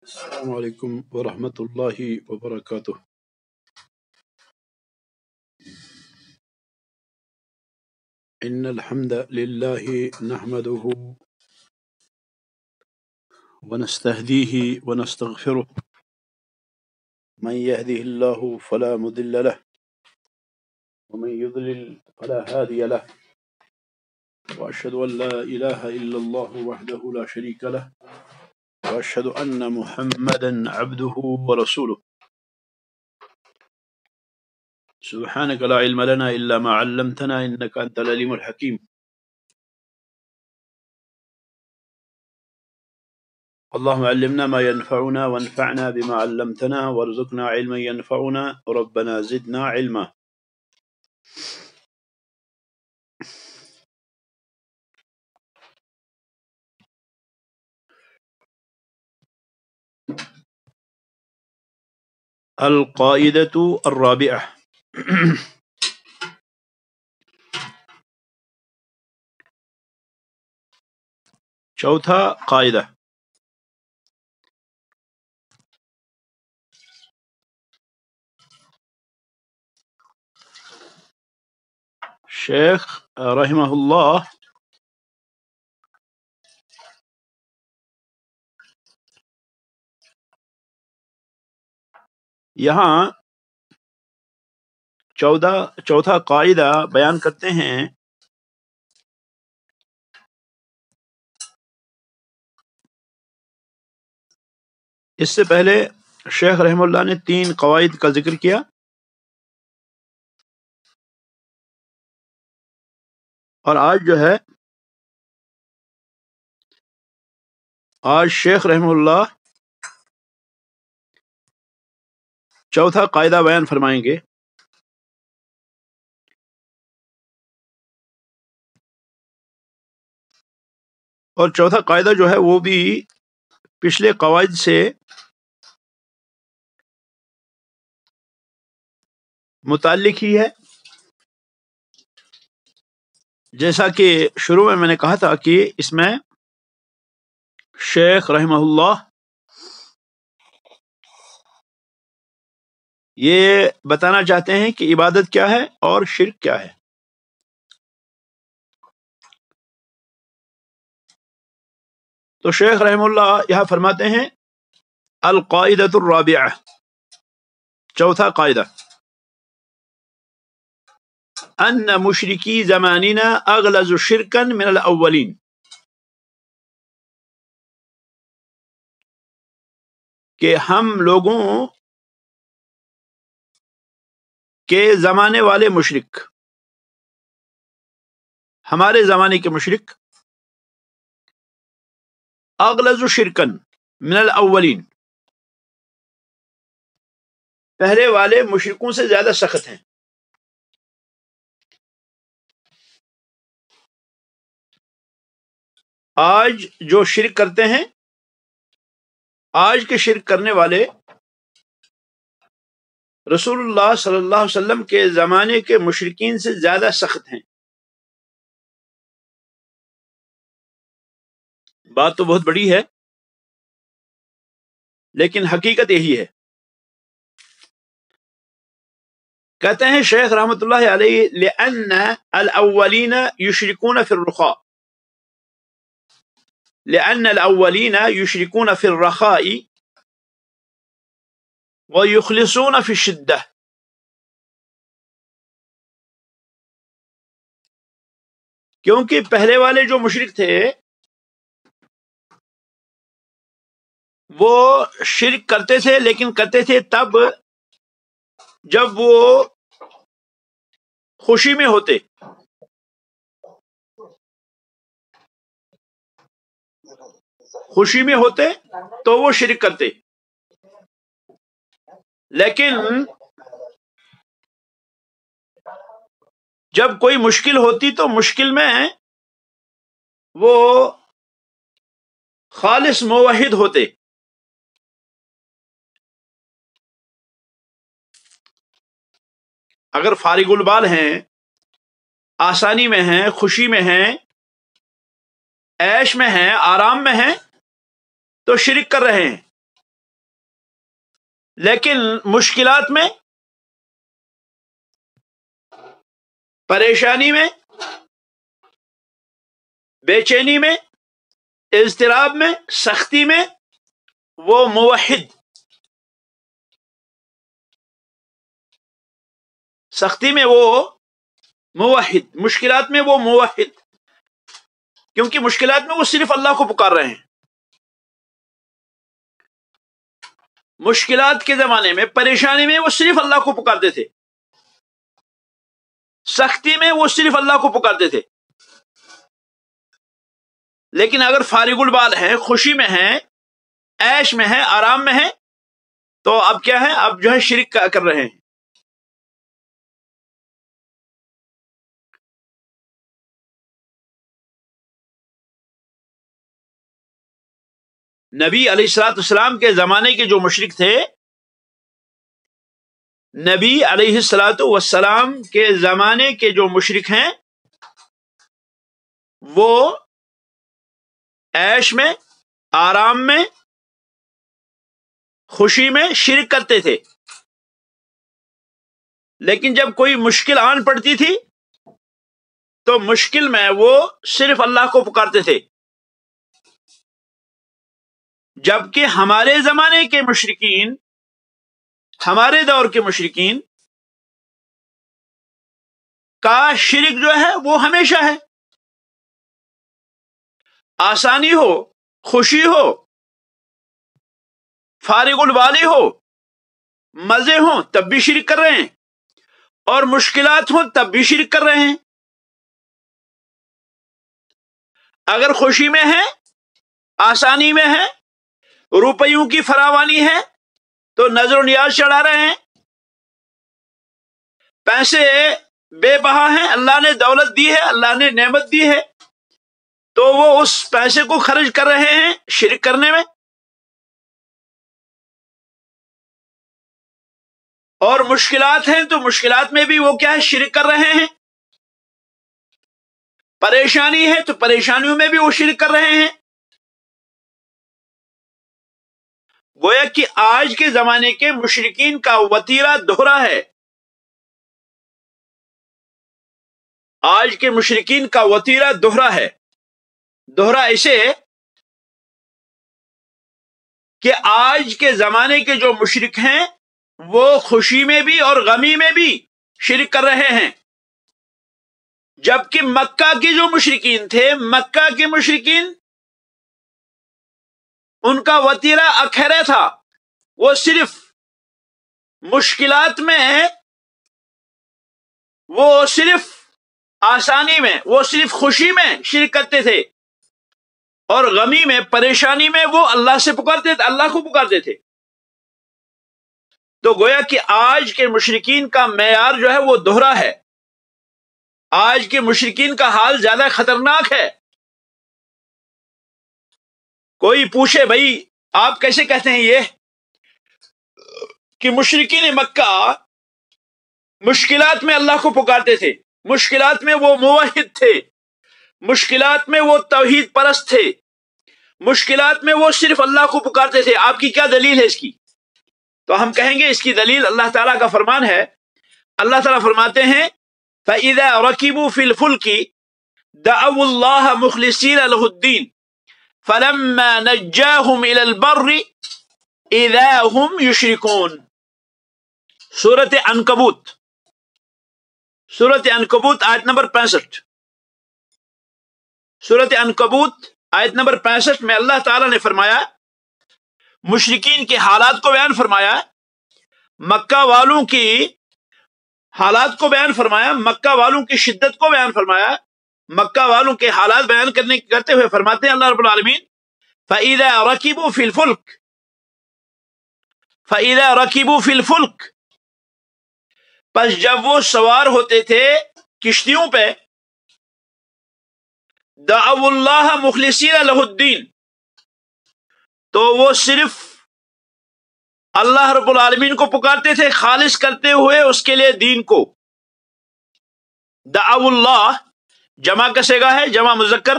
السلام علیکم ورحمۃ اللہ وبرکاتہ۔ ان الحمد للہ نحمده ونستهدیه ونستغفره من يهده الله فلا مضل له ومن يضلل فلا هادي له واشهد ان لا اله الا الله وحده لا شريك له واشهد ان محمدا عبده ورسوله سبحانك لا علم لنا الا ما علمتنا انك انت العليم الحكيم۔ اللهم علمنا ما ينفعنا وانفعنا بما علمتنا وارزقنا علما ينفعنا ربنا زدنا علما۔ القاعدة الرابعة، چوتھا قاعدہ، شیخ رحمہ اللہ یہاں چوتھا قاعدہ بیان کرتے ہیں۔ اس سے پہلے شیخ رحمہ اللہ نے 3 قواعد کا ذکر کیا، اور آج شیخ رحمہ اللہ چوتھا قاعدہ بیان فرمائیں گے۔ اور چوتھا قاعدہ جو ہے وہ بھی پچھلے قواعد سے متعلق ہی ہے، جیسا کہ شروع میں نے کہا تھا کہ اس میں شیخ رحمہ اللہ یہ بتانا چاہتے ہیں کہ عبادت کیا ہے اور شرک کیا ہے۔ تو شیخ رحمہ اللہ یہاں فرماتے ہیں القاعدۃ الرابعہ، چوتھا قاعدہ، ان مشرکی زماننا اغلظ شرکا من الاولین، کہ ہم لوگوں کے زمانے والے مشرک، ہمارے زمانے کے مشرک، اغلظ شرکا من الاولین، پہلے والے مشرکوں سے زیادہ سخت ہیں۔ آج جو شرک کرتے ہیں، آج کے شرک کرنے والے رسول اللہ صلی اللہ علیہ وسلم کے زمانے کے مشرکین سے زیادہ سخت ہیں۔ بات تو بہت بڑی ہے، لیکن حقیقت یہی ہے۔ کہتے ہیں شیخ رحمۃ اللہ علیہ لأن الاولین یشرکون فی الرخاء، لأن الاولین یشرکون فی الرخاء ویخلصون فی الشدہ، کیونکہ پہلے والے جو مشرک تھے وہ شرک کرتے تھے، لیکن کرتے تھے تب جب وہ خوشی میں ہوتے، خوشی میں ہوتے تو وہ شرک کرتے، لیکن جب کوئی مشکل ہوتی تو مشکل میں وہ خالص موحد ہوتے۔ اگر فارغ البال ہیں، آسانی میں ہیں، خوشی میں ہیں، عیش میں ہیں، آرام میں ہیں، تو شرک کر رہے ہیں، لیکن مشکلات میں، پریشانی میں، بے چینی میں، اضطراب میں، سختی میں وہ موحد، سختی میں وہ موحد، مشکلات میں وہ موحد، کیونکہ مشکلات میں وہ صرف اللہ کو پکار رہے ہیں. مشکلات کے زمانے میں، پریشانی میں وہ صرف اللہ کو پکارتے تھے، سختی میں وہ صرف اللہ کو پکارتے تھے. لیکن اگر فارغ البال ہیں، خوشی میں ہیں، عیش میں ہیں، آرام میں ہیں، تو اب کیا ہے؟ اب جو ہے شرک کر رہے ہیں. نبی علیہ الصلوۃ والسلام کے زمانے کے جو مشرک تھے، نبی علیہ الصلوۃ والسلام کے زمانے کے جو مشرک ہیں، وہ عیش میں، آرام میں، خوشی میں شرک کرتے تھے. لیکن جب کوئی مشکل آن پڑتی تھی تو مشکل میں وہ صرف اللہ کو پکارتے تھے. جبکہ ہمارے زمانے کے مشرکین، ہمارے دور کے مشرکین کا شرک جو ہے وہ ہمیشہ ہے. آسانی ہو، خوشی ہو، فارغ البالی ہو، مزے ہوں تب بھی شرک کر رہے ہیں، اور مشکلات ہوں تب بھی شرک کر رہے ہیں. اگر خوشی میں ہے، آسانی میں ہے، روپیوں کی فراوانی ہے تو نظر و نیاز چڑھا رہے ہیں. پیسے بے بہا ہیں، اللہ نے دولت دی ہے، اللہ نے نعمت دی ہے، تو وہ اس پیسے کو خرچ کر رہے ہیں شرک کرنے میں. اور مشکلات ہیں تو مشکلات میں بھی وہ کیا ہے؟ شرک کر رہے ہیں. پریشانی ہے تو پریشانیوں میں بھی وہ شرک کر رہے ہیں. گویا کہ آج کے زمانے کے مشرکین کا وتیرہ دوہرا ہے. آج کے مشرکین کا وتیرہ دوہرا ہے. دوہرا ایسے کہ آج کے زمانے کے جو مشرک ہیں وہ خوشی میں بھی اور غمی میں بھی شرک کر رہے ہیں. جبکہ مکہ کے جو مشرکین تھے، مکہ کے مشرکین، ان کا وتیرہ اکھرا تھا. وہ صرف مشکلات میں، وہ صرف آسانی میں، وہ صرف خوشی میں شرک کرتے تھے، اور غمی میں، پریشانی میں وہ اللہ سے پکارتے تھے، اللہ کو پکارتے تھے. تو گویا کہ آج کے مشرکین کا معیار جو ہے وہ دوہرا ہے. آج کے مشرکین کا حال زیادہ خطرناک ہے. کوئی پوچھے بھائی آپ کیسے کہتے ہیں یہ کہ مشرکین مکہ مشکلات میں اللہ کو پکارتے تھے، مشکلات میں وہ موحد تھے، مشکلات میں وہ توحید پرست تھے، مشکلات میں وہ صرف اللہ کو پکارتے تھے، آپ کی کیا دلیل ہے اس کی؟ تو ہم کہیں گے اس کی دلیل اللہ تعالیٰ کا فرمان ہے. اللہ تعالیٰ فرماتے ہیں فَإِذَا رَكِبُوا فِي الْفُلْكِ دَعَوُا اللَّهَ مُخْلِصِينَ لَهُ الدِّينَ فَلَمَّا نَجَّاهُمْ إِلَى الْبَرِّ إِذَا هُمْ يُشْرِكُونَ. سورۃ عنکبوت، سورۃ عنکبوت آیت نمبر 65. سورۃ عنکبوت آیت نمبر 65 میں اللہ تعالیٰ نے فرمایا، مشرکین کے حالات کو بیان فرمایا، مکہ والوں کی حالات کو بیان فرمایا، مکہ والوں کی شدت کو بیان فرمایا، مکہ والوں کے حالات بیان کرتے ہوئے فرماتے ہیں اللہ رب العالمین فَإِذَا رَكِبُوا فِي الْفُلْكِ، فَإِذَا رَكِبُوا فِي الْفُلْكِ، پس جب وہ سوار ہوتے تھے کشتیوں پہ، دعوا اللہ مخلصین لہ الدین، تو وہ صرف اللہ رب العالمین کو پکارتے تھے خالص کرتے ہوئے اس کے لیے دین کو. دعوا اللہ جمع کا صیغہ ہے، جمع مذکر،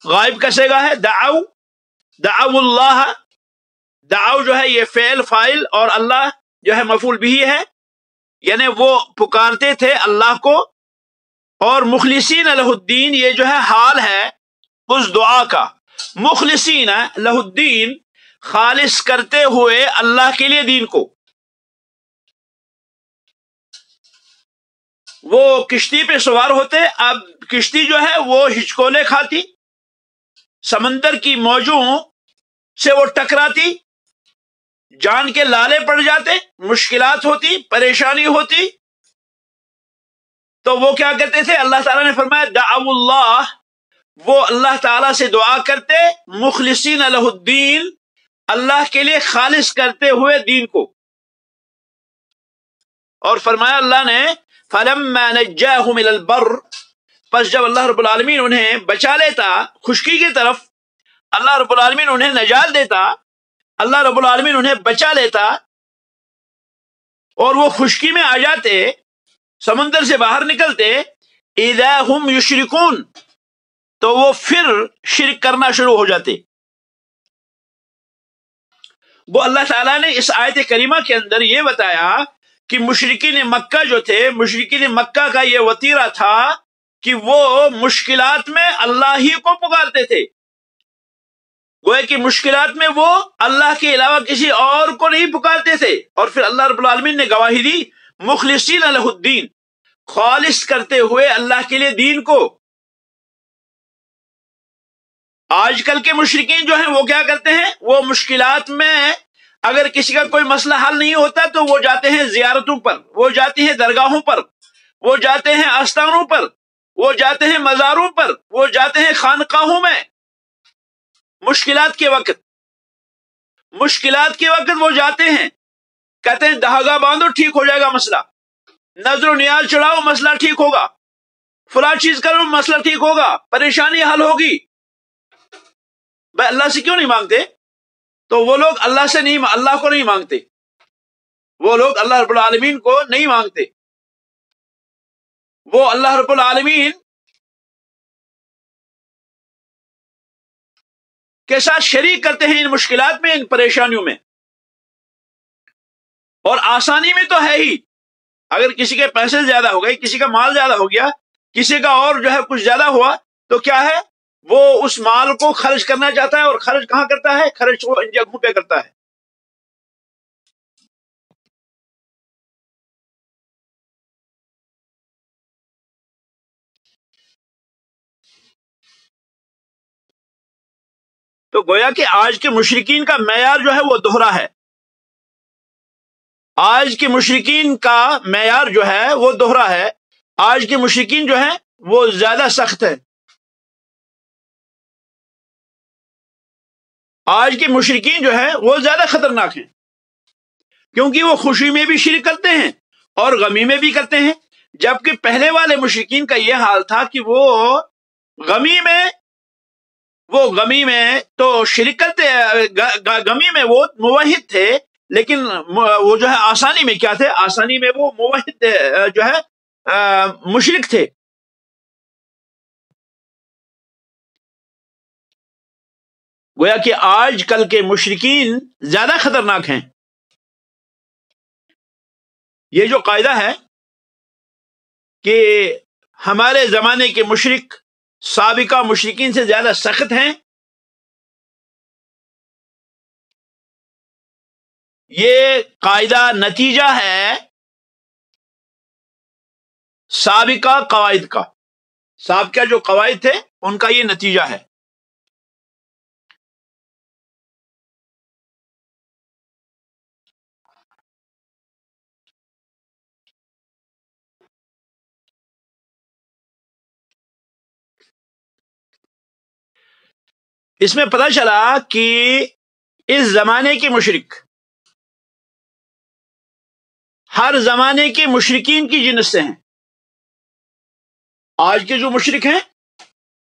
غائب کا صیغہ ہے. دعوا اللہ، دعو جو ہے یہ فعل فاعل اور اللہ جو ہے مفعول بھی ہے، یعنی وہ پکارتے تھے اللہ کو، اور مخلصین لہ الدین یہ جو ہے حال ہے اس دعا کا، مخلصین لہ الدین خالص کرتے ہوئے اللہ کے لیے دین کو۔ وہ کشتی پہ سوار ہوتے، اب کشتی جو ہے وہ ہچکولے کھاتی، سمندر کی موجوں سے وہ ٹکراتی، جان کے لالے پڑ جاتے، مشکلات ہوتی، پریشانی ہوتی، تو وہ کیا کرتے تھے؟ اللہ تعالیٰ نے فرمایا دعو اللہ، وہ اللہ تعالیٰ سے دعا کرتے، مخلصین لہ الدین اللہ کے لیے خالص کرتے ہوئے دین کو۔ اور فرمایا اللہ نے فَلَمَّا نَجَّاهُمْ إِلَى الْبَرِّ، پس جب اللہ رب العالمین انہیں بچا لیتا خشکی کی طرف، اللہ رب العالمین انہیں نجات دیتا، اللہ رب العالمین انہیں بچا لیتا اور وہ خشکی میں آ جاتے، سمندر سے باہر نکلتے، اِذَا هُمْ يُشْرِكُونَ، تو وہ پھر شرک کرنا شروع ہو جاتے۔ وہ اللہ تعالیٰ نے اس آیت کریمہ کے اندر یہ بتایا کہ مشرکین مکہ جو تھے، مشرکین مکہ کا یہ وتیرہ تھا کہ وہ مشکلات میں اللہ ہی کو پکارتے تھے، گویا کہ مشکلات میں وہ اللہ کے علاوہ کسی اور کو نہیں پکارتے تھے۔ اور پھر اللہ رب العالمین نے گواہی دی مخلصین لہ الدین، خالص کرتے ہوئے اللہ کے لیے دین کو۔ آج کل کے مشرکین جو ہیں وہ کیا کرتے ہیں؟ وہ مشکلات میں اگر کسی کا کوئی مسئلہ حل نہیں ہوتا تو وہ جاتے ہیں زیارتوں پر، وہ جاتے ہیں درگاہوں پر، وہ جاتے ہیں آستانوں پر، وہ جاتے ہیں مزاروں پر، وہ جاتے ہیں خانقاہوں میں۔ مشکلات کے وقت وہ جاتے ہیں، کہتے ہیں دھاگا باندھو ٹھیک ہو جائے گا مسئلہ، نظر و نیاز چڑھاؤ مسئلہ ٹھیک ہوگا، فلاں چیز کرو مسئلہ ٹھیک ہوگا، پریشانی حل ہوگی۔ بھائی اللہ سے کیوں نہیں مانگتے؟ تو وہ لوگ اللہ کو نہیں مانگتے، وہ لوگ اللہ رب العالمین کو نہیں مانگتے، وہ اللہ رب العالمین کے ساتھ شریک کرتے ہیں ان مشکلات میں، ان پریشانیوں میں۔ اور آسانی میں تو ہے ہی، اگر کسی کے پیسے زیادہ ہو گئے، کسی کا مال زیادہ ہو گیا، کسی کا اور جو ہے کچھ زیادہ ہوا، تو کیا ہے؟ وہ اس مال کو خرچ کرنا چاہتا ہے، اور خرچ کہاں کرتا ہے؟ خرچ وہ ان جگہوں پہ کرتا ہے۔ تو گویا کہ آج کے مشرکین کا معیار جو ہے وہ دوہرا ہے، آج کے مشرکین کا معیار جو ہے وہ دوہرا ہے، آج کے مشرکین جو ہیں وہ زیادہ سخت ہے، آج کے مشرکین جو ہیں وہ زیادہ خطرناک ہیں، کیونکہ وہ خوشی میں بھی شرک کرتے ہیں اور غمی میں بھی کرتے ہیں، جبکہ پہلے والے مشرکین کا یہ حال تھا کہ وہ غمی میں تو شرک کرتے، غمی میں وہ موحد تھے، لیکن وہ جو ہے آسانی میں کیا تھے؟ آسانی میں وہ موحد جو ہے مشرک تھے۔ گویا کہ آج کل کے مشرکین زیادہ خطرناک ہیں۔ یہ جو قاعدہ ہے کہ ہمارے زمانے کے مشرک سابقہ مشرکین سے زیادہ سخت ہیں، یہ قاعدہ نتیجہ ہے سابقہ قواعد کا، سابقہ جو قواعد تھے ان کا یہ نتیجہ ہے۔ اس میں پتہ چلا کہ اس زمانے کے مشرک ہر زمانے کے مشرکین کی جنس سے ہیں۔ آج کے جو مشرک ہیں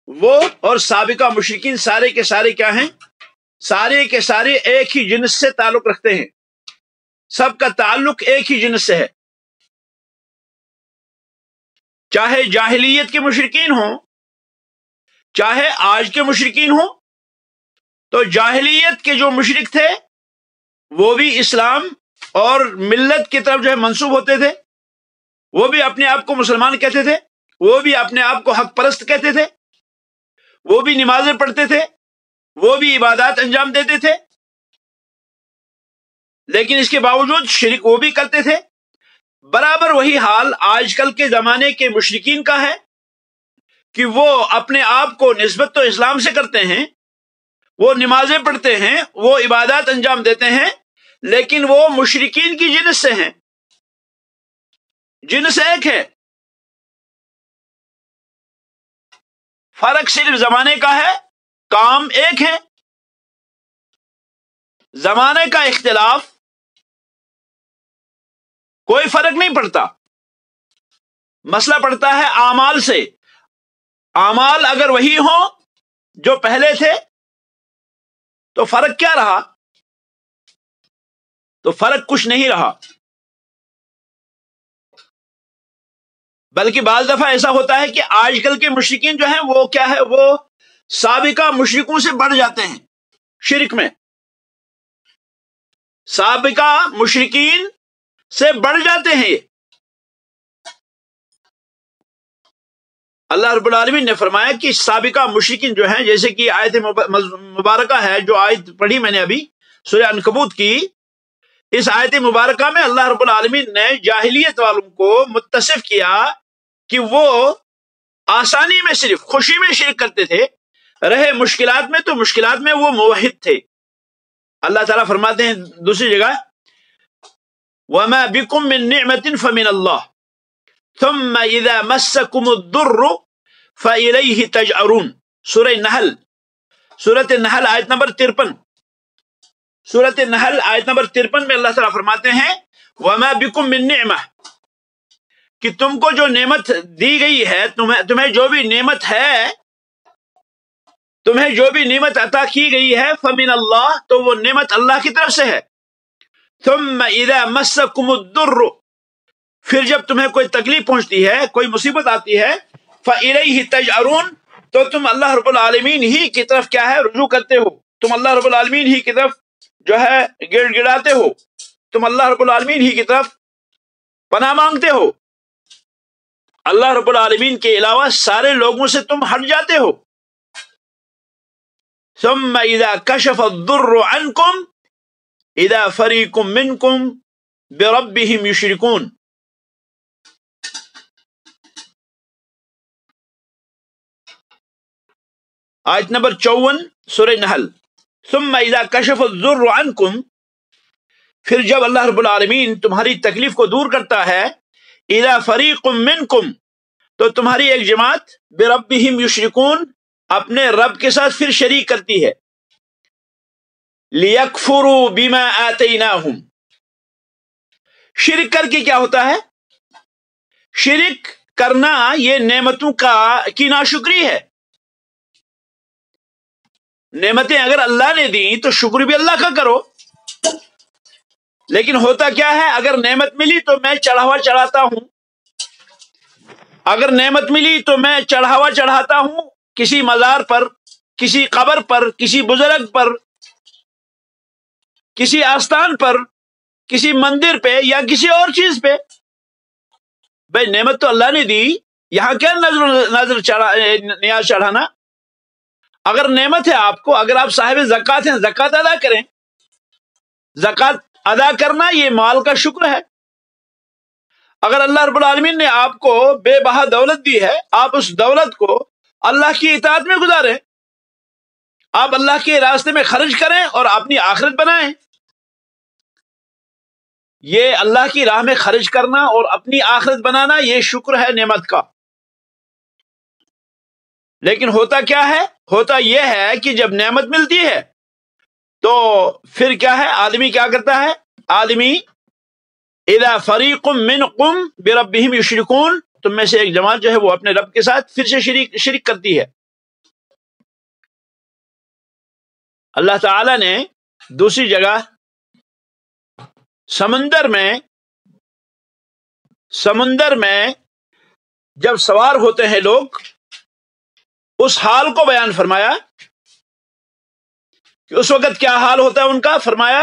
وہ اور سابقہ مشرکین سارے کے سارے کیا ہیں؟ سارے کے سارے ایک ہی جنس سے تعلق رکھتے ہیں، سب کا تعلق ایک ہی جنس سے ہے، چاہے جاہلیت کے مشرکین ہوں چاہے آج کے مشرکین ہوں۔ تو جاہلیت کے جو مشرک تھے وہ بھی اسلام اور ملت کی طرف جو ہے منسوب ہوتے تھے، وہ بھی اپنے آپ کو مسلمان کہتے تھے، وہ بھی اپنے آپ کو حق پرست کہتے تھے، وہ بھی نمازیں پڑھتے تھے، وہ بھی عبادات انجام دیتے تھے، لیکن اس کے باوجود شرک وہ بھی کرتے تھے۔ برابر وہی حال آج کل کے زمانے کے مشرکین کا ہے کہ وہ اپنے آپ کو نسبت تو اسلام سے کرتے ہیں، وہ نمازیں پڑھتے ہیں، وہ عبادات انجام دیتے ہیں، لیکن وہ مشرکین کی جنس سے ہیں، جنس ایک ہے، فرق صرف زمانے کا ہے، کام ایک ہے۔ زمانے کا اختلاف کوئی فرق نہیں پڑتا، مسئلہ پڑتا ہے اعمال سے۔ اعمال اگر وہی ہوں جو پہلے تھے تو فرق کیا رہا؟ تو فرق کچھ نہیں رہا، بلکہ بعض دفعہ ایسا ہوتا ہے کہ آج کل کے مشرکین جو ہیں وہ کیا ہے، وہ سابقہ مشرکوں سے بڑھ جاتے ہیں شرک میں، سابقہ مشرکین سے بڑھ جاتے ہیں۔ اللہ رب العالمین نے فرمایا کہ سابقہ مشرکین جو ہیں، جیسے کہ آیت مبارکہ ہے جو آیت پڑھی میں نے ابھی سورہ عنکبوت کی، اس آیت مبارکہ میں اللہ رب العالمین نے جاہلیت والوں کو متصف کیا کہ وہ آسانی میں صرف خوشی میں شرک کرتے تھے، رہے مشکلات میں تو مشکلات میں وہ موحد تھے۔ اللہ تعالیٰ فرماتے ہیں دوسری جگہ، وَمَا بِكُم مِّن نِعْمَةٍ فَمِنَ اللَّهِ ثُمَّ إِذَا مَسَّكُمُ الضُّرُّ فَإِلَيْهِ تَجْأَرُونَ۔ سورہ نحل، سورۃ النحل آیت نمبر 53، سورۃ النحل آیت نمبر 53 میں اللہ تعالیٰ فرماتے ہیں وَمَا بِكُم مِّن نِعْمَةٍ، کہ تم کو جو نعمت دی گئی ہے، تمہیں جو بھی نعمت ہے، تمہیں جو بھی نعمت عطا کی گئی ہے، فَمِنَ اللَّهِ، تو وہ نعمت اللہ کی طرف سے ہے۔ ثُمَّ إِذَا مَسَّكُمُ الضُّرُّ، پھر جب تمہیں کوئی تکلیف پہنچتی ہے، کوئی مصیبت آتی ہے، فَإِلَيْهِ تَجْأَرُونَ، تو تم اللہ رب العالمین ہی کی طرف کیا ہے، رجوع کرتے ہو، تم اللہ رب العالمین ہی کی طرف جو ہے گڑ گڑاتے ہو، تم اللہ رب العالمین ہی کی طرف پناہ مانگتے ہو، اللہ رب العالمین کے علاوہ سارے لوگوں سے تم ہٹ جاتے ہو۔ ثم اذا كشف الضر عنكم اذا فريق منكم بربهم يشركون۔ آیت نمبر 54 سورہ نحل، ثم اذا كشف الضر عنكم، پھر جب اللہ رب العالمین تمہاری تکلیف کو دور کرتا ہے، اذا فريق منكم، تو تمہاری ایک جماعت بربهم يشركون، اپنے رب کے ساتھ پھر شریک کرتی ہے، لِيَكْفُرُوا بِمَا آتَيْنَاهُمْ۔ شرک کر کے کیا ہوتا ہے؟ شرک کرنا یہ نعمتوں کی ناشکری ہے۔ نعمتیں اگر اللہ نے دی تو شکر بھی اللہ کا کرو، لیکن ہوتا کیا ہے، اگر نعمت ملی تو میں چڑھاوا چڑھاتا ہوں، اگر نعمت ملی تو میں چڑھاوا چڑھاتا ہوں کسی مزار پر، کسی قبر پر، کسی بزرگ پر، کسی آستان پر، کسی مندر پہ یا کسی اور چیز پہ۔ بھائی نعمت تو اللہ نے دی، یہاں کیا نظر نیاز چڑھانا؟ اگر نعمت ہے آپ کو، اگر آپ صاحب زکوٰۃ ہیں، زکوٰۃ ادا کریں۔ زکوٰۃ ادا کرنا یہ مال کا شکر ہے۔ اگر اللہ رب العالمین نے آپ کو بے بہا دولت دی ہے، آپ اس دولت کو اللہ کی اطاعت میں گزاریں، آپ اللہ کے راستے میں خرچ کریں اور اپنی آخرت بنائیں۔ یہ اللہ کی راہ میں خرچ کرنا اور اپنی آخرت بنانا یہ شکر ہے نعمت کا۔ لیکن ہوتا کیا ہے؟ ہوتا یہ ہے کہ جب نعمت ملتی ہے تو پھر کیا ہے، آدمی کیا کرتا ہے؟ آدمی اذا فریق منکم بربہم یشرکون، تم میں سے ایک جماعت جو ہے وہ اپنے رب کے ساتھ پھر سے شرک کرتی ہے۔ اللہ تعالی نے دوسری جگہ سمندر میں جب سوار ہوتے ہیں لوگ، اس حال کو بیان فرمایا کہ اس وقت کیا حال ہوتا ہے ان کا۔ فرمایا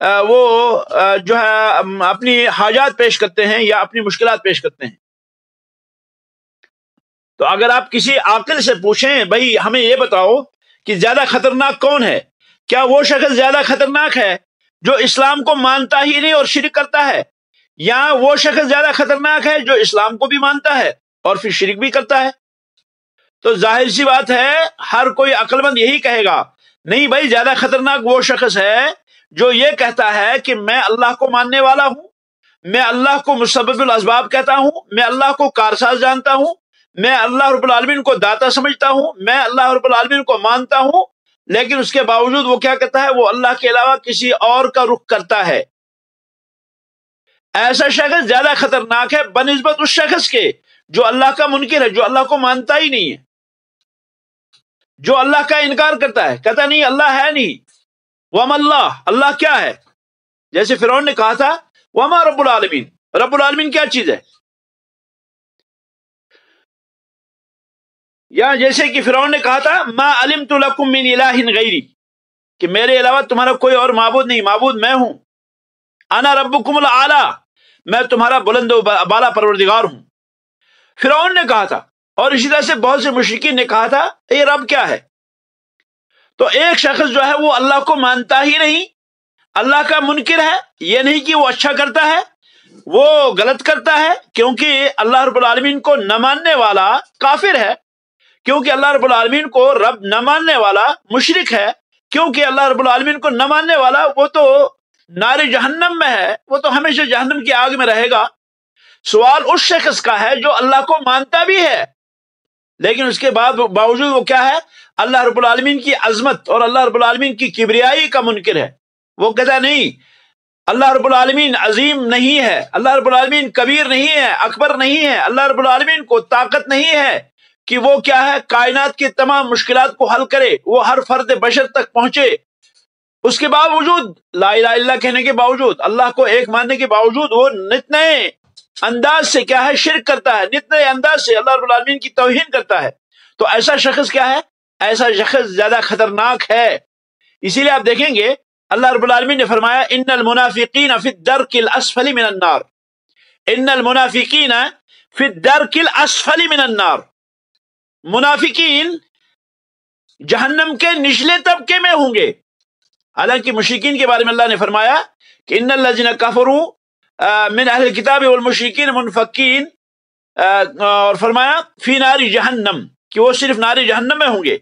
وہ جو ہے اپنی حاجات پیش کرتے ہیں یا اپنی مشکلات پیش کرتے ہیں. تو اگر آپ کسی عاقل سے پوچھیں بھائی ہمیں یہ بتاؤ کہ زیادہ خطرناک کون ہے، کیا وہ شخص زیادہ خطرناک ہے جو اسلام کو مانتا ہی نہیں اور شرک کرتا ہے، یا وہ شخص زیادہ خطرناک ہے جو اسلام کو بھی مانتا ہے اور پھر شرک بھی کرتا ہے؟ تو ظاہر سی بات ہے ہر کوئی عقل مند یہی کہے گا، نہیں بھائی زیادہ خطرناک وہ شخص ہے جو یہ کہتا ہے کہ میں اللہ کو ماننے والا ہوں، میں اللہ کو مسبب الاسباب کہتا ہوں، میں اللہ کو کارساز جانتا ہوں، میں اللہ رب العالمین کو داتا سمجھتا ہوں، میں اللہ رب العالمین کو مانتا ہوں، لیکن اس کے باوجود وہ کیا کرتا ہے، وہ اللہ کے علاوہ کسی اور کا رخ کرتا ہے. ایسا شخص زیادہ خطرناک ہے بنسبت اس شخص کے جو اللہ کا منکر ہے، جو اللہ کو مانتا ہی نہیں ہے، جو اللہ کا انکار کرتا ہے، کہتا نہیں اللہ ہے نہیں. وما اللہ، اللہ کیا ہے؟ جیسے فرعون نے کہا تھا وما رب العالمین، رب العالمین کیا چیز ہے؟ یا جیسے کہ فرعون نے کہا تھا ما علمت لکم من الہ غیری، کہ میرے علاوہ تمہارا کوئی اور معبود نہیں، معبود میں ہوں. انا ربکم الاعلی، میں تمہارا بلند و بالا پروردگار ہوں، فرعون نے کہا تھا. اور اسی طرح سے بہت سے مشرکین نے کہا تھا یہ رب کیا ہے؟ تو ایک شخص جو ہے وہ اللہ کو مانتا ہی نہیں، اللہ کا منکر ہے، یہ نہیں کہ وہ اچھا کرتا ہے، وہ غلط کرتا ہے، کیونکہ اللہ رب العالمین کو نہ ماننے والا کافر ہے، کیونکہ اللہ رب العالمین کو رب نہ ماننے والا مشرک ہے، کیونکہ اللہ رب العالمین کو نہ ماننے والا وہ تو نار جہنم میں ہے، وہ تو ہمیشہ جہنم کی آگ میں رہے گا. سوال اس شخص کا ہے جو اللہ کو مانتا بھی ہے لیکن اس کے باوجود وہ کیا ہے، اللہ رب العالمین کی عظمت اور اللہ رب العالمین کی کبریائی کا منکر ہے. وہ کہتا نہیں اللہ رب العالمین عظیم نہیں ہے، اللہ رب العالمین کبیر نہیں ہے، اکبر نہیں ہے، اللہ رب العالمین کو طاقت نہیں ہے کہ وہ کیا ہے کائنات کی تمام مشکلات کو حل کرے، وہ ہر فرد بشر تک پہنچے. اس کے باوجود لا الہ الا اللہ کہنے کے باوجود، اللہ کو ایک ماننے کے باوجود وہ نت نئے انداز سے کیا ہے شرک کرتا ہے، نت نئے انداز سے اللہ رب العالمین کی توہین کرتا ہے. تو ایسا شخص کیا ہے، ایسا شخص زیادہ خطرناک ہے. اسی لیے آپ دیکھیں گے اللہ رب العالمین نے فرمایا ان المنافقین فی الدرک الاسفل من النار، ان المنافقین فی الدرک الاسفل من النار، منافقین جہنم کے نچلے طبقے میں ہوں گے. حالانکہ مشرکین کے بارے میں اللہ نے فرمایا کہ ان الذین کفروا من اہل الکتاب والمشرکین منفکین، اور فرمایا فی نار جہنم، کہ وہ صرف نار جہنم میں ہوں گے.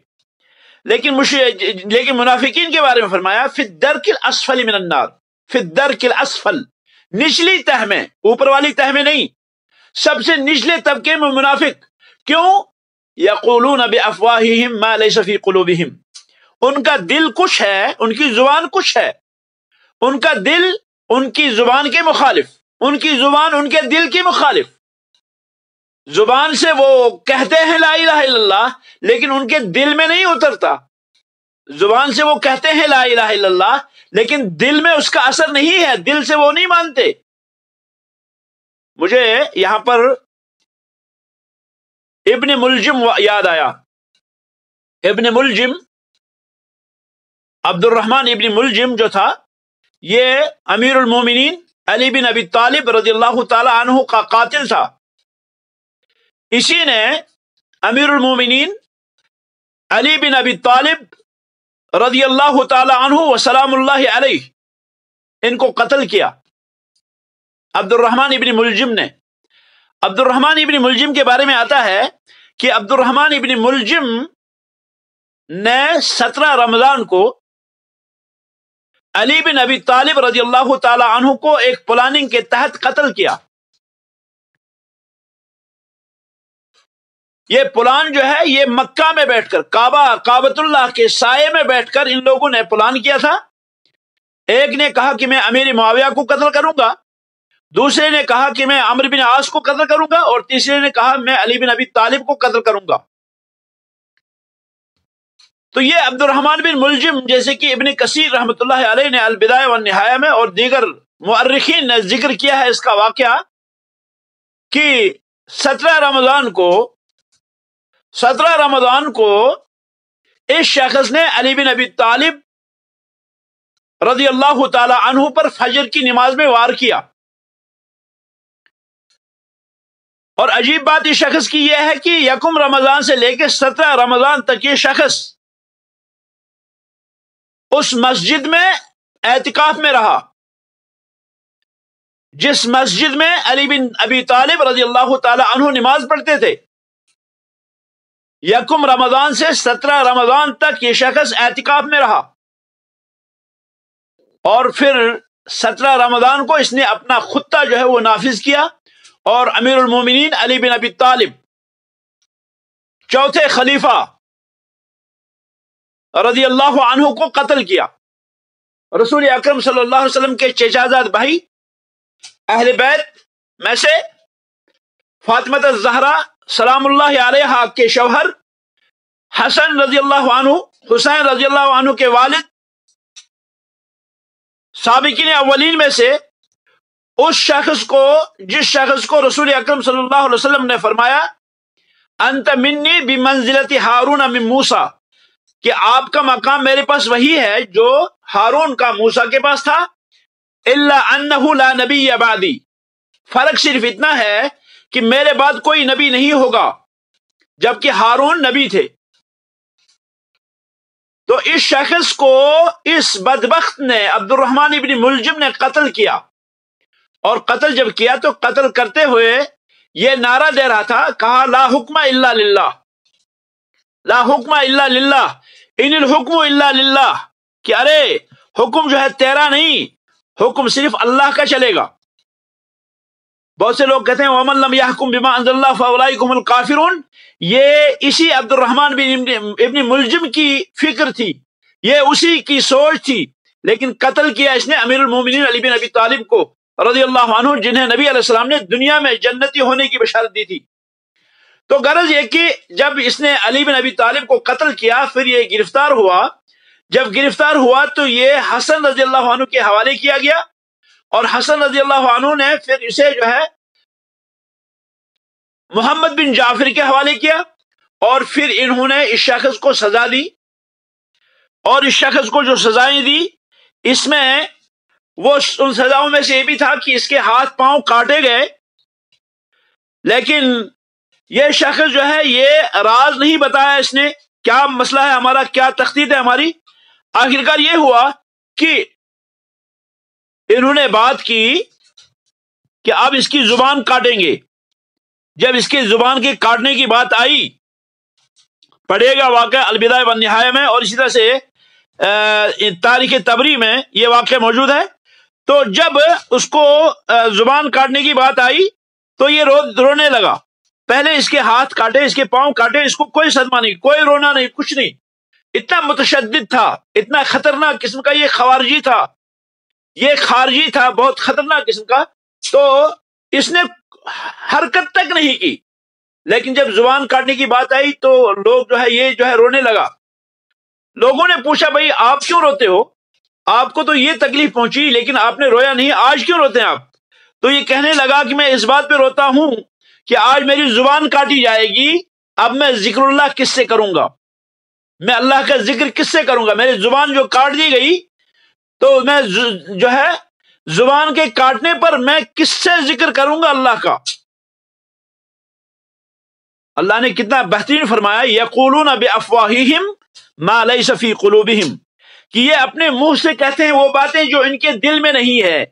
لیکن منافقین کے بارے میں فرمایا فی الدرک الاسفل من النار، فی الدرک الاسفل، نچلی تہ میں، اوپر والی تہ میں نہیں، سب سے نچلے طبقے میں منافق. کیوں؟ یقولون بافواہہم ما لیس فی قلوبہم، ان کا دل کچھ ہے، ان کی زبان کچھ ہے، ان کا دل ان کی زبان کے مخالف، ان کی زبان ان کے دل کی مخالف. زبان سے وہ کہتے ہیں لا الہ الا اللہ لیکن ان کے دل میں نہیں اترتا. زبان سے وہ کہتے ہیں لا الہ الا اللہ لیکن دل میں اس کا اثر نہیں ہے، دل سے وہ نہیں مانتے. مجھے یہاں پر ابن ملجم یاد آیا. ابن ملجم، عبد الرحمن ابن ملجم جو تھا، یہ امیر المومنین علی بن ابی طالب رضی اللہ تعالی عنہ کا قاتل تھا. اسی نے امیر المومنین علی بن ابی طالب رضی اللہ تعالی عنہ وسلام اللہ علیہ، ان کو قتل کیا عبد الرحمن ابن ملجم نے. عبد الرحمن ابن ملجم کے بارے میں آتا ہے کہ عبد الرحمن ابن ملجم نے 17 رمضان کو علی بن ابی طالب رضی اللہ تعالی عنہ کو ایک پلاننگ کے تحت قتل کیا. یہ پلان جو ہے یہ مکہ میں بیٹھ کر کعبۃ اللہ کے سائے میں بیٹھ کر ان لوگوں نے پلان کیا تھا. ایک نے کہا کہ میں امیر معاویہ کو قتل کروں گا، دوسرے نے کہا کہ میں عمرو بن عاص کو قتل کروں گا، اور تیسرے نے کہا میں علی بن ابی طالب کو قتل کروں گا. تو یہ عبد الرحمن بن ملجم، جیسے کہ ابن کثیر رحمۃ اللہ علیہ نے البدایہ والنہایہ میں اور دیگر مؤرخین نے ذکر کیا ہے اس کا واقعہ، کہ 17 رمضان کو اس شخص نے علی بن ابی طالب رضی اللہ تعالی عنہ پر فجر کی نماز میں وار کیا. اور عجیب بات اس شخص کی یہ ہے کہ یکم رمضان سے لے کے 17 رمضان تک یہ شخص اس مسجد میں اعتکاف میں رہا جس مسجد میں علی بن ابی طالب رضی اللہ تعالی عنہ نماز پڑھتے تھے. یکم رمضان سے 17 رمضان تک یہ شخص اعتکاف میں رہا اور پھر 17 رمضان کو اس نے اپنا خطہ جو ہے وہ نافذ کیا اور امیر المومنین علی بن ابی طالب چوتھے خلیفہ رضی اللہ عنہ کو قتل کیا. رسول اکرم صلی اللہ علیہ وسلم کے چچازاد بھائی اہل بیت میں سے فاطمہ الزہرا سلام اللہ علیہا کے شوہر حسن رضی اللہ عنہ، حسین رضی اللہ عنہ کے والد، سابقین اولین میں سے اس شخص کو جس شخص کو رسول اکرم صلی اللہ علیہ وسلم نے فرمایا انت منی بمنزلت ہارون من موسیٰ، کہ آپ کا مقام میرے پاس وہی ہے جو ہارون کا موسیٰ کے پاس تھا. الا انہ لا نبی بعدی، فرق صرف اتنا ہے کہ میرے بعد کوئی نبی نہیں ہوگا جبکہ ہارون نبی تھے. تو اس شخص کو اس بدبخت نے عبد الرحمن ابن ملجم نے قتل کیا، اور قتل جب کیا تو قتل کرتے ہوئے یہ نعرہ دے رہا تھا، کہا لا حکم الا للہ، لا حکم الا للہ، ان الحکم الا للہ، کہ ارے حکم جو ہے تیرا نہیں، حکم صرف اللہ کا چلے گا. بہت سے لوگ کہتے ہیں وَمَن لَمْ يَحْكُمْ بِمَا أَنزَلَ اللَّهُ فَأُولَٰئِكَ هُمُ الْكَافِرُونَ، یہ اسی عبد الرحمن ابن ملجم کی فکر تھی، یہ اسی کی سوچ تھی، لیکن قتل کیا اس نے امیر المومنین علی بن ابی طالب کو رضی اللہ عنہ، جنہیں نبی علیہ السلام نے دنیا میں جنتی ہونے کی بشارت دی تھی. تو غرض یہ کہ جب اس نے علی بن ابی طالب کو قتل کیا پھر یہ گرفتار ہوا. جب گرفتار ہوا تو یہ حسن رضی اللہ عنہ کے حوالے کیا گیا، اور حسن رضی اللہ عنہ نے پھر اسے جو ہے محمد بن جعفر کے حوالے کیا، اور پھر انہوں نے اس شخص کو سزا دی. اور اس شخص کو جو سزائیں دی اس میں وہ ان سزاؤں میں سے یہ بھی تھا کہ اس کے ہاتھ پاؤں کاٹے گئے، لیکن یہ شخص جو ہے یہ راز نہیں بتایا اس نے کیا مسئلہ ہے ہمارا، کیا تخطیط ہے ہماری. آخرکار یہ ہوا کہ انہوں نے بات کی کہ اب اس کی زبان کاٹیں گے. جب اس کی زبان کے کاٹنے کی بات آئی، پڑھے گا واقعہ البدایہ والنہایہ میں، اور اسی طرح سے تاریخ طبری میں یہ واقعہ موجود ہے. تو جب اس کو زبان کاٹنے کی بات آئی تو یہ رونے لگا. پہلے اس کے ہاتھ کاٹے، اس کے پاؤں کاٹے، اس کو کوئی صدمہ نہیں، کوئی رونا نہیں، کچھ نہیں. اتنا متشدد تھا، اتنا خطرناک قسم کا یہ خوارجی تھا، یہ خارجی تھا، بہت خطرناک قسم کا. تو اس نے حرکت تک نہیں کی، لیکن جب زبان کاٹنے کی بات آئی تو لوگ جو ہے یہ جو ہے رونے لگا. لوگوں نے پوچھا بھائی آپ کیوں روتے ہو، آپ کو تو یہ تکلیف پہنچی لیکن آپ نے رویا نہیں، آج کیوں روتے ہیں آپ؟ تو یہ کہنے لگا کہ میں اس بات پہ روتا ہوں کہ آج میری زبان کاٹی جائے گی، اب میں ذکر اللہ کس سے کروں گا، میں اللہ کا ذکر کس سے کروں گا؟ میری زبان جو کاٹ دی گئی تو میں جو ہے زبان کے کاٹنے پر میں کس سے ذکر کروں گا اللہ کا؟ اللہ نے کتنا بہترین فرمایا، یقولون بافواہہم ما لیس فی قلوبہم، کہ یہ اپنے منہ سے کہتے ہیں وہ باتیں جو ان کے دل میں نہیں ہے.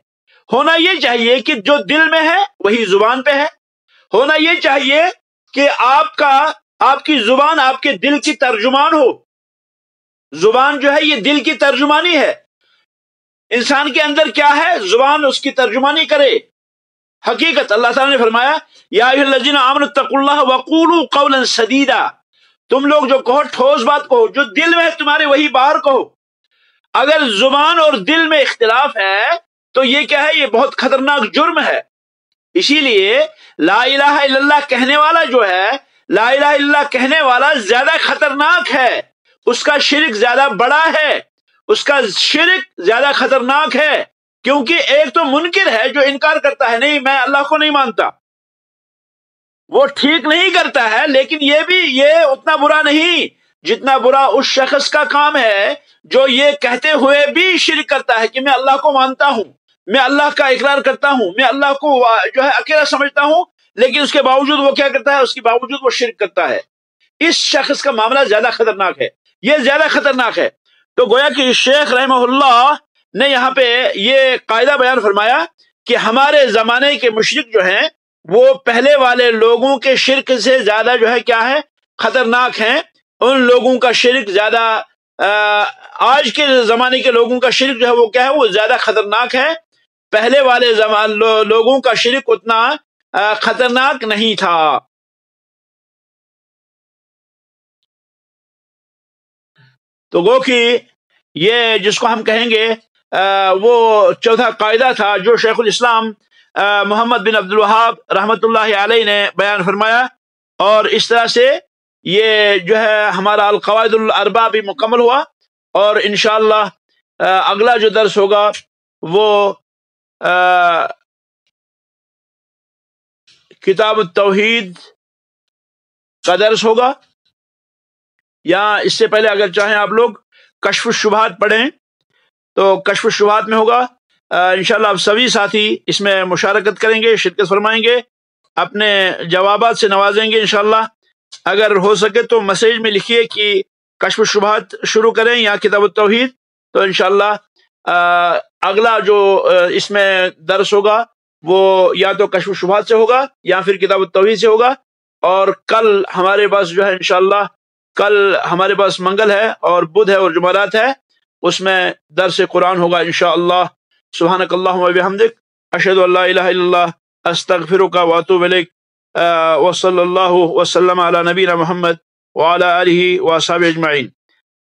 ہونا یہ چاہیے کہ جو دل میں ہے وہی زبان پہ ہے. ہونا یہ چاہیے کہ آپ کی زبان آپ کے دل کی ترجمان ہو. زبان جو ہے یہ دل کی ترجمانی ہے. انسان کے اندر کیا ہے، زبان اس کی ترجمانی کرے. حقیقت اللہ تعالیٰ نے فرمایا یا ایھا الذین آمنوا اتقوا اللہ وقولوا قولا سدیدا، تم لوگ جو کہو ٹھوس بات کہو، جو دل میں ہے تمہارے وہی باہر کہو. اگر زبان اور دل میں اختلاف ہے تو یہ کیا ہے، یہ بہت خطرناک جرم ہے. اسی لیے لا الہ الا اللہ کہنے والا جو ہے، لا الہ الا اللہ کہنے والا زیادہ خطرناک ہے، اس کا شرک زیادہ بڑا ہے، اس کا شرک زیادہ خطرناک ہے. کیونکہ ایک تو منکر ہے جو انکار کرتا ہے، نہیں میں اللہ کو نہیں مانتا، وہ ٹھیک نہیں کرتا ہے، لیکن یہ اتنا برا نہیں جتنا برا اس شخص کا کام ہے جو یہ کہتے ہوئے بھی شرک کرتا ہے کہ میں اللہ کو مانتا ہوں، میں اللہ کا اقرار کرتا ہوں، میں اللہ کو جو ہے اکیلا سمجھتا ہوں، لیکن اس کے باوجود وہ کیا کرتا ہے؟ اس کے باوجود وہ شرک کرتا ہے۔ اس شخص کا معاملہ زیادہ خطرناک ہے، یہ زیادہ خطرناک ہے۔ تو گویا کہ شیخ رحمہ اللہ نے یہاں پہ یہ قاعدہ بیان فرمایا کہ ہمارے زمانے کے مشرک جو ہیں وہ پہلے والے لوگوں کے شرک سے زیادہ جو ہے کیا ہے؟ خطرناک ہیں۔ ان لوگوں کا شرک زیادہ آج کے زمانے کے لوگوں کا شرک جو ہے وہ کیا ہے؟ وہ زیادہ خطرناک ہے۔ پہلے والے لوگوں کا شرک اتنا خطرناک نہیں تھا۔ تو گو کہ یہ جس کو ہم کہیں گے وہ چوتھا قاعدہ تھا جو شیخ الاسلام محمد بن عبد الوہاب رحمۃ اللہ علیہ نے بیان فرمایا، اور اس طرح سے یہ جو ہے ہمارا القواعد الاربع بھی مکمل ہوا، اور انشاءاللہ اگلا جو درس ہوگا وہ کتاب التوحید کا درس ہوگا، یا اس سے پہلے اگر چاہیں آپ لوگ کشف الشبہات پڑھیں تو کشف الشبہات میں ہوگا۔ انشاءاللہ آپ سبھی ساتھی اس میں مشارکت کریں گے، شرکت فرمائیں گے، اپنے جوابات سے نوازیں گے انشاءاللہ۔ اگر ہو سکے تو میسیج میں لکھیے کہ کشف الشبہات شروع کریں یا کتاب التوحید، تو انشاءاللہ اگلا جو اس میں درس ہوگا وہ یا تو کشف الشبہات سے ہوگا یا پھر کتاب التوحید سے ہوگا۔ اور کل ہمارے پاس جو ہے انشاءاللہ کل ہمارے پاس منگل ہے اور بدھ ہے اور جمعرات ہے، اس میں درس قرآن ہوگا انشاءاللہ۔ سبحانک اللہم و بحمدک، اشہد ان لا الہ الا اللہ، استغفرک و اتوب الیک، وصلی اللہ وسلم علی نبینا محمد وعلی آلہ و اصحابہ اجمعین۔